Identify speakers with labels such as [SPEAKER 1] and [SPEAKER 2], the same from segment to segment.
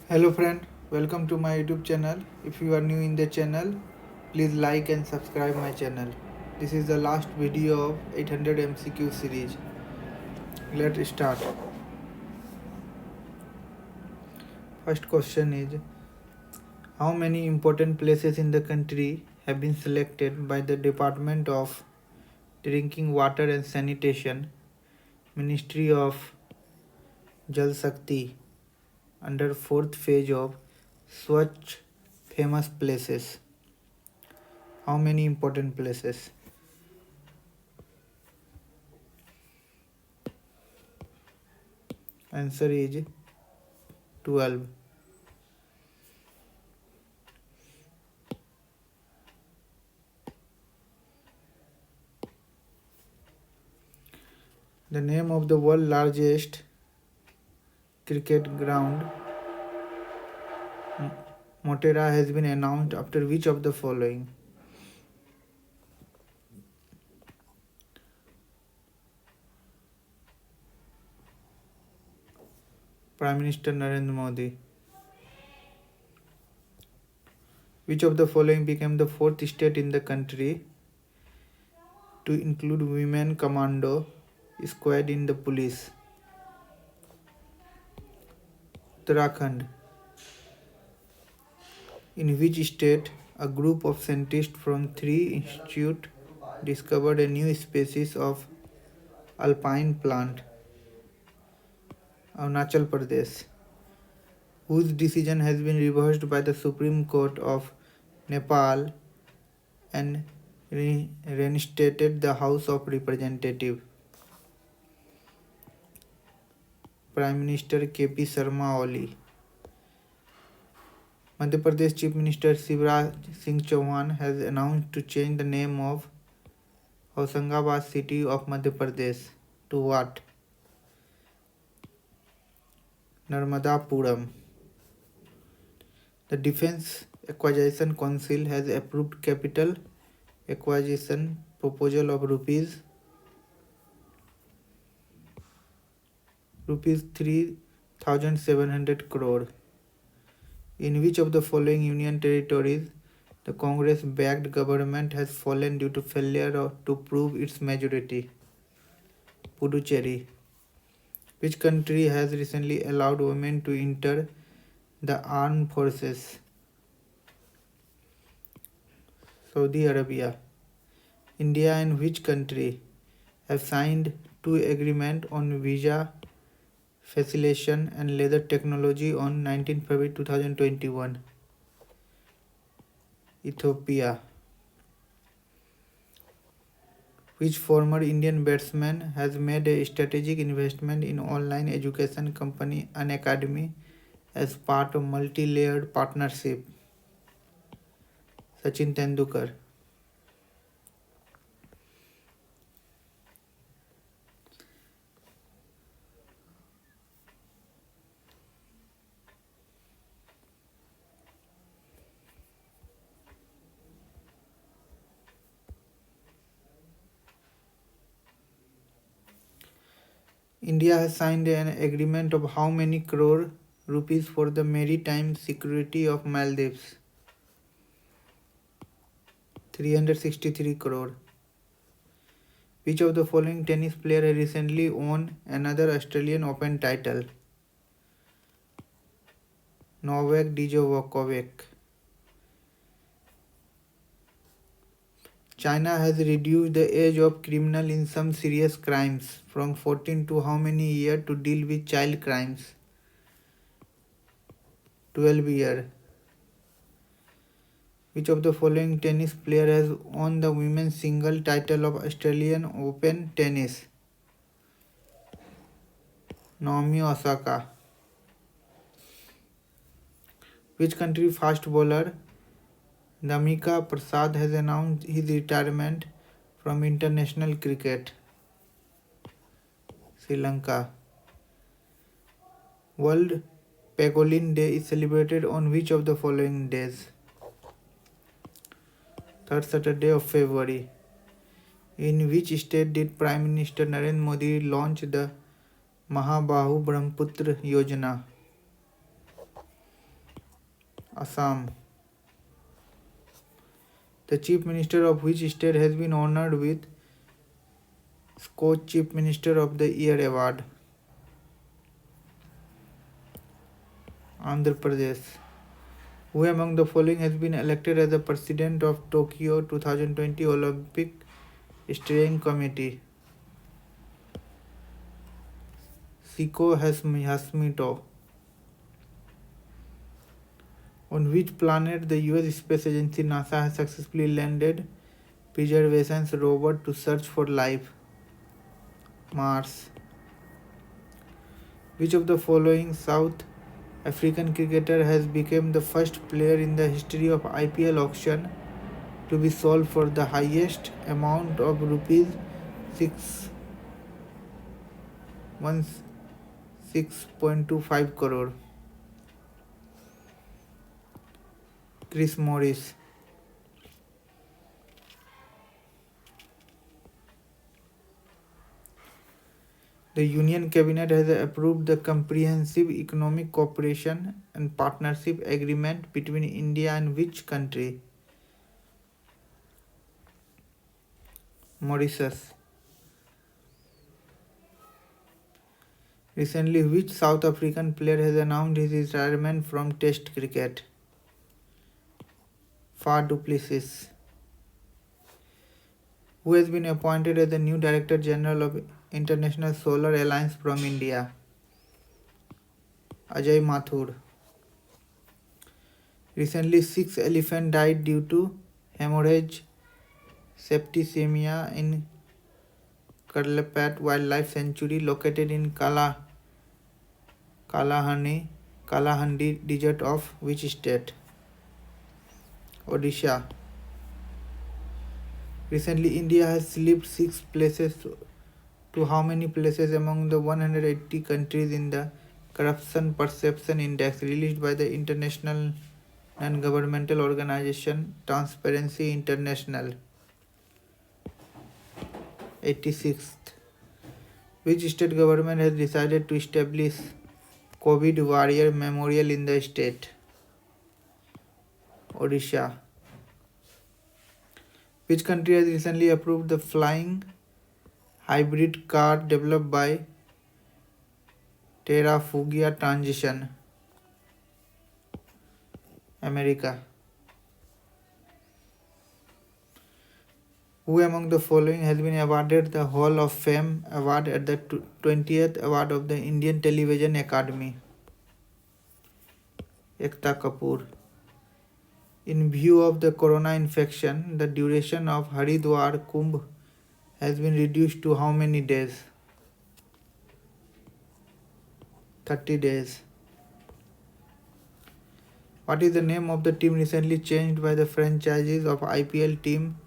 [SPEAKER 1] Hello friend, welcome to my YouTube channel. If you are new in the channel, please like and subscribe my channel. This is the last video of 800 MCQ series. Let's start. First question is, how many important places in the country have been selected by the Department of Drinking Water and Sanitation, Ministry of Jal Shakti under fourth phase of Swachh Famous Places? How many important places? Answer is 12. The name of the world's largest cricket ground, Motera, has been announced after which of the following? Prime Minister Narendra Modi. Which of the following became the fourth state in the country to include women commando squad in the police? Uttarakhand. In which state a group of scientists from three institutes discovered a new species of alpine plant? Arunachal Pradesh. Whose decision has been reversed by the Supreme Court of Nepal and reinstated the House of Representatives? Prime Minister KP Sharma Oli. Madhya Pradesh Chief Minister Shivraj Singh Chauhan has announced to change the name of Hoshangabad city of Madhya Pradesh to what? Narmadapuram. The Defence Acquisition Council has approved capital acquisition proposal of rupees 3,700 crore. In which of the following union territories the Congress-backed government has fallen due to failure to prove its majority? Puducherry. Which country has recently allowed women to enter the armed forces? Saudi Arabia. India and which country have signed two agreements on visa facilitation and leather technology on 19 February 2021? Ethiopia. Which former Indian batsman has made a strategic investment in online education company Unacademy as part of multi-layered partnership? Sachin Tendulkar. India has signed an agreement of how many crore rupees for the maritime security of Maldives? 363 crore. Which of the following tennis player has recently won another Australian Open title? Novak Djokovic. China has reduced the age of criminal in some serious crimes from 14 to how many years to deal with child crimes? 12 years. Which of the following tennis player has won the women's single title of Australian Open tennis? Naomi Osaka. Which country fast bowler Dhamika Prasad has announced his retirement from international cricket? Sri Lanka. World Pangolin Day is celebrated on which of the following days? Third Saturday of February. In which state did Prime Minister Narendra Modi launch the Mahabahu Brahmaputra Yojana? Assam. The Chief Minister of which state has been honored with Scotch Chief Minister of the Year award? Andhra Pradesh. Who among the following has been elected as the President of Tokyo 2020 Olympic Steering Committee? Siko Hashimoto. On which planet the US Space Agency NASA has successfully landed Perseverance rover to search for life? Mars. Which of the following South African cricketer has become the first player in the history of IPL auction to be sold for the highest amount of rupees 6.25 crore? Chris Morris. The Union Cabinet has approved the Comprehensive Economic Cooperation and Partnership Agreement between India and which country? Mauritius. Recently, which South African player has announced his retirement from Test cricket? Faf du Plessis. Who has been appointed as the new Director General of International Solar Alliance from India? Ajay Mathur. Recently, 6 elephants died due to hemorrhage septicemia in Karlapat Wildlife Sanctuary located in Kalahandi Desert of which state? Odisha. Recently, India has slipped 6 places to how many places among the 180 countries in the Corruption Perception Index released by the international non-governmental organization Transparency International? 86th. Which state government has decided to establish COVID Warrior Memorial in the state? Odisha. Which country has recently approved the flying hybrid car developed by Terrafugia Transition? America. Who among the following has been awarded the Hall of Fame award at the 20th award of the Indian Television Academy? Ekta Kapoor. In view of the corona infection, the duration of Haridwar Kumbh has been reduced to how many days? 30 days. What is the name of the team recently changed by the franchises of IPL team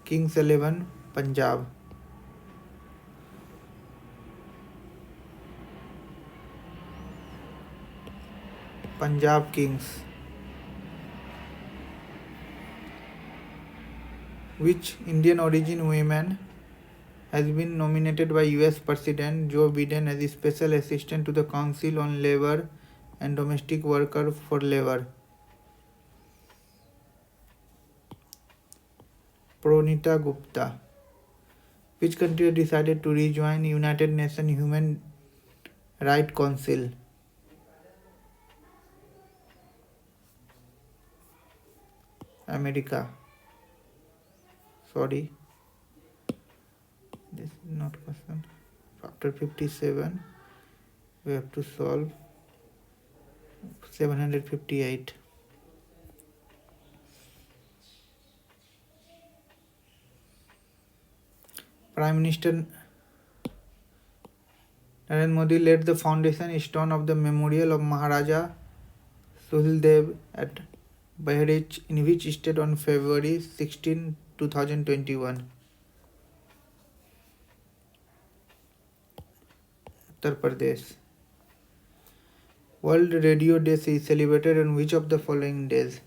[SPEAKER 1] Kings 11 Punjab? Punjab Kings. Which Indian origin woman has been nominated by US President Joe Biden as the Special Assistant to the Council on Labor and Domestic Worker for Labor? Pronita Gupta. Which country has decided to rejoin United Nations Human Rights Council? America. Sorry, this is not question. After 57 we have to solve 758. Prime Minister Narendra Modi laid the foundation stone of the memorial of Maharaja Suhildev at Bahraich in which state on February 16, 2021? Uttar Pradesh. World Radio Day is celebrated on which of the following days?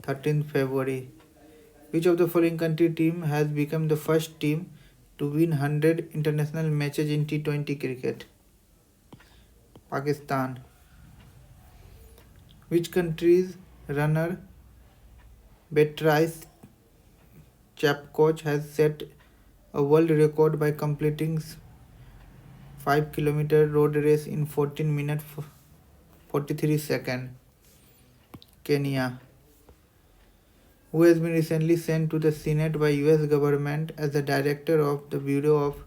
[SPEAKER 1] 13th February. Which of the following country team has become the first team to win 100 international matches in T20 cricket? Pakistan. Which country's runner Beatrice Chepkoch has set a world record by completing 5 km road race in 14 minutes 43 seconds? Kenya. Who has been recently sent to the Senate by US government as the director of the Bureau of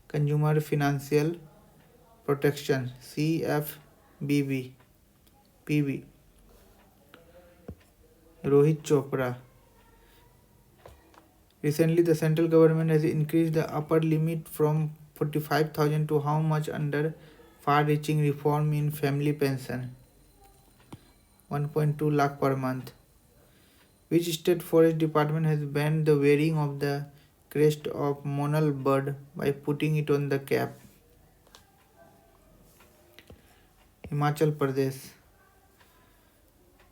[SPEAKER 1] Consumer Financial Protection CFBB PB? Rohit Chopra. Recently, the central government has increased the upper limit from 45,000 to how much under far-reaching reform in family pension? 1.2 lakh per month. Which state forest department has banned the wearing of the crest of monal bird by putting it on the cap? Himachal Pradesh.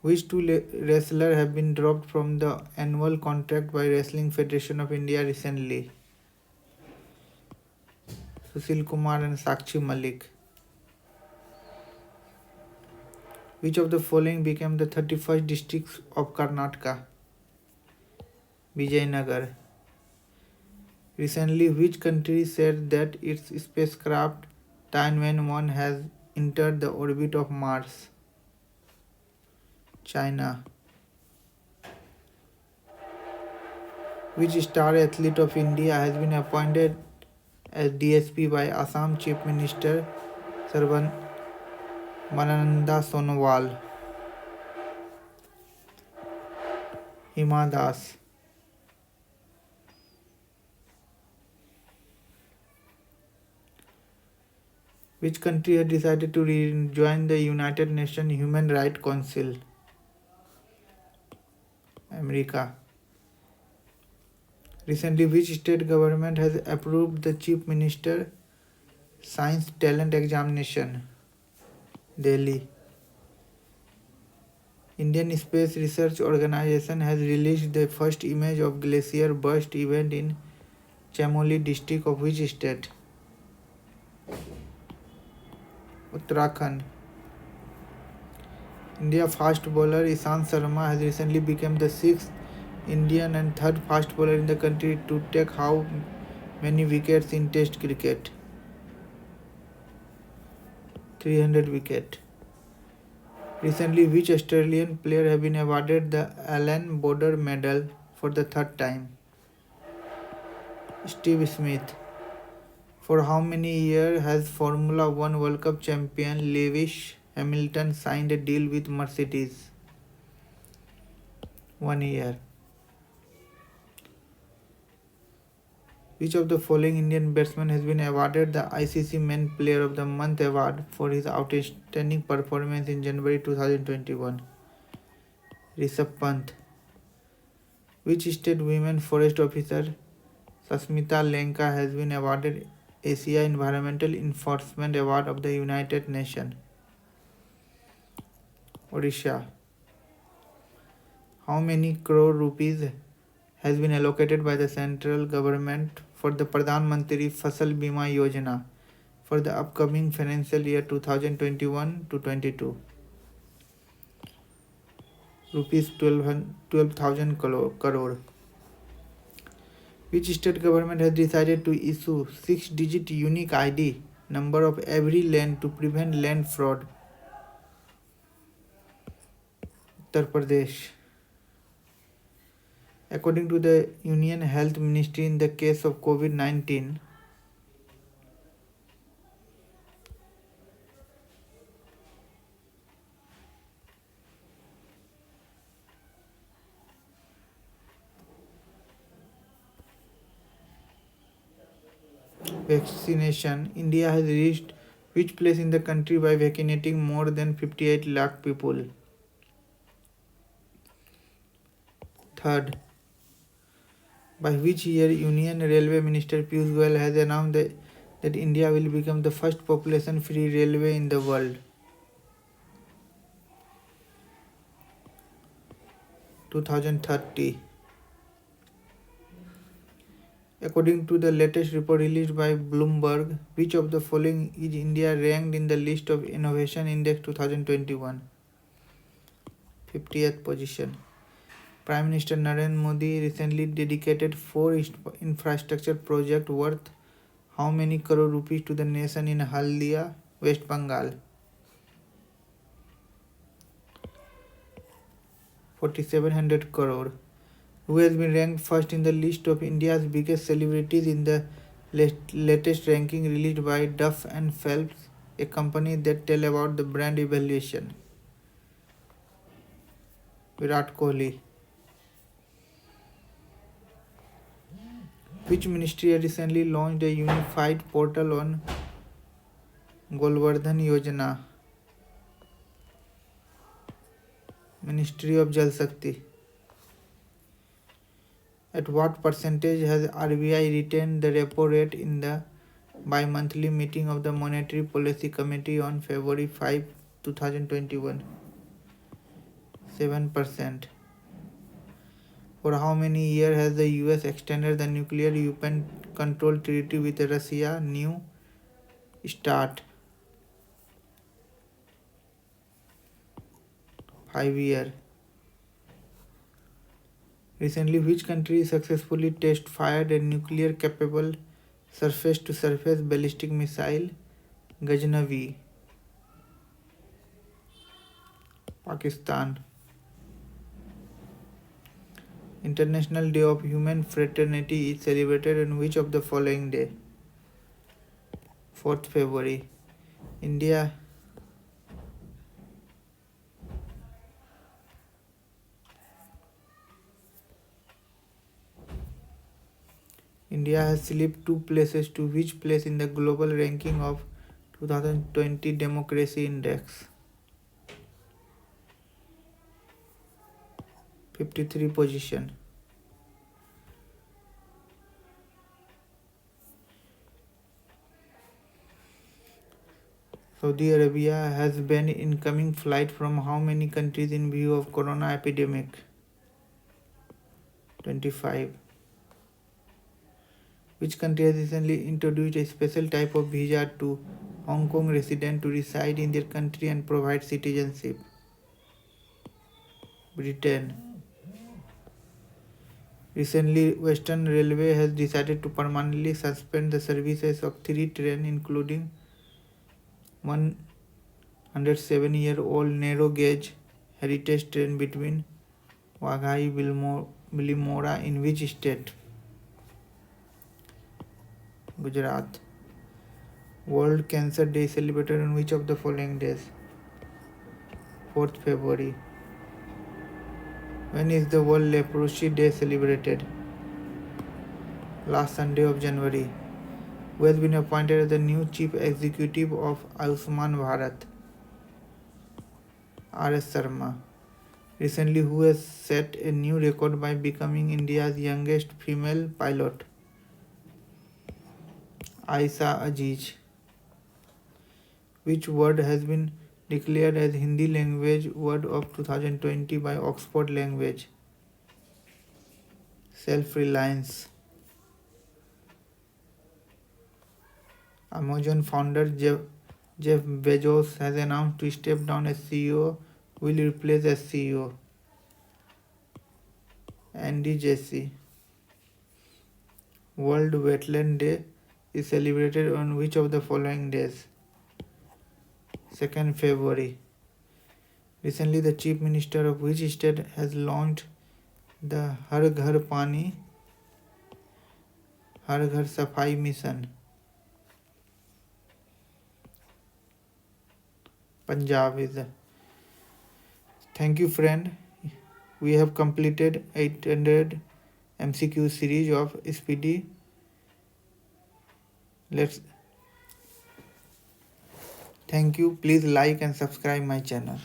[SPEAKER 1] Which two wrestlers have been dropped from the annual contract by Wrestling Federation of India recently? Sushil Kumar and Sakshi Malik. Which of the following became the 31st district of Karnataka? Vijayanagar. Recently, which country said that its spacecraft Tianwen-1 has entered the orbit of Mars? China. Which star athlete of India has been appointed as DSP by Assam Chief Minister Sarbananda Sonowal? Hima Das. Which country has decided to rejoin the United Nations Human Rights Council? America. Recently, which state government has approved the Chief Minister Science Talent Examination? Delhi. Indian Space Research Organization has released the first image of glacier burst event in Chamoli district of which state? Uttarakhand. India fast bowler Ishant Sharma has recently become the 6th Indian and 3rd fast bowler in the country to take how many wickets in Test cricket? 300 wickets. Recently, which Australian player have been awarded the Allan Border Medal for the 3rd time? Steve Smith. For how many years has Formula One World Cup champion Lewis Hamilton signed a deal with Mercedes? 1 year. Which of the following Indian batsmen has been awarded the ICC Men Player of the Month award for his outstanding performance in January 2021? Rishabh Pant. Which state women forest officer Sasmita Lenka has been awarded Asia Environmental Enforcement Award of the United Nations? Odisha. How many crore rupees has been allocated by the central government for the Pradhan Mantri Fasal Bima Yojana for the upcoming financial year 2021 to 22? Rupees 12,000 crore. Which state government has decided to issue 6-digit unique ID number of every land to prevent land fraud? Uttar Pradesh. According to the Union Health Ministry, in the case of COVID-19, vaccination, India has reached which place in the country by vaccinating more than 58 lakh people? 3rd. By which year Union Railway Minister Piyush Goyal has announced that India will become the first population-free railway in the world? 2030. According to the latest report released by Bloomberg, which of the following is India ranked in the list of Innovation Index 2021? 50th position. Prime Minister Narendra Modi recently dedicated 4 infrastructure projects worth how many crore rupees to the nation in Haldia, West Bengal? 4,700 crore. Who has been ranked first in the list of India's biggest celebrities in the latest ranking released by Duff and Phelps, a company that tell about the brand evaluation? Virat Kohli. Which ministry recently launched a unified portal on Golvardhan Yojana? Ministry of Jal Shakti. At what percentage has RBI retained the repo rate in the bi-monthly meeting of the Monetary Policy Committee on February 5, 2021? 7%. For how many years has the US extended the nuclear weapon control treaty with Russia? New START. 5 years. Recently, which country successfully test-fired a nuclear-capable surface-to-surface ballistic missile? Ghaznavi. Pakistan. International Day of Human Fraternity is celebrated on which of the following day? 4th February. India has slipped 2 places to which place in the global ranking of 2020 Democracy Index? 53 position. Saudi Arabia has banned incoming flight from how many countries in view of corona epidemic? 25. Which country has recently introduced a special type of visa to Hong Kong residents to reside in their country and provide citizenship? Britain. Recently, Western Railway has decided to permanently suspend the services of 3 trains, including 107-year-old narrow-gauge heritage train between Waghai Bilimora in which state? Gujarat. World Cancer Day celebrated on which of the following days? 4th February. When is the World Leprosy Day celebrated? Last Sunday of January. Who has been appointed as the new Chief Executive of Ayushman Bharat? R.S. Sharma. Recently, who has set a new record by becoming India's youngest female pilot? Aisha Aziz. Which word has been declared as Hindi language word of 2020 by Oxford Language? Self-reliance. Amazon founder Jeff Bezos has announced to step down as CEO. Will replace as CEO? Andy Jassy. World Wetland Day is celebrated on which of the following days? 2nd February. Recently, the Chief Minister of which state has launched the Har Ghar Pani, Har Ghar Safai mission? Punjab is. Thank you, friend. We have completed 800 MCQ series of SPD. Thank you. Please like and subscribe my channel.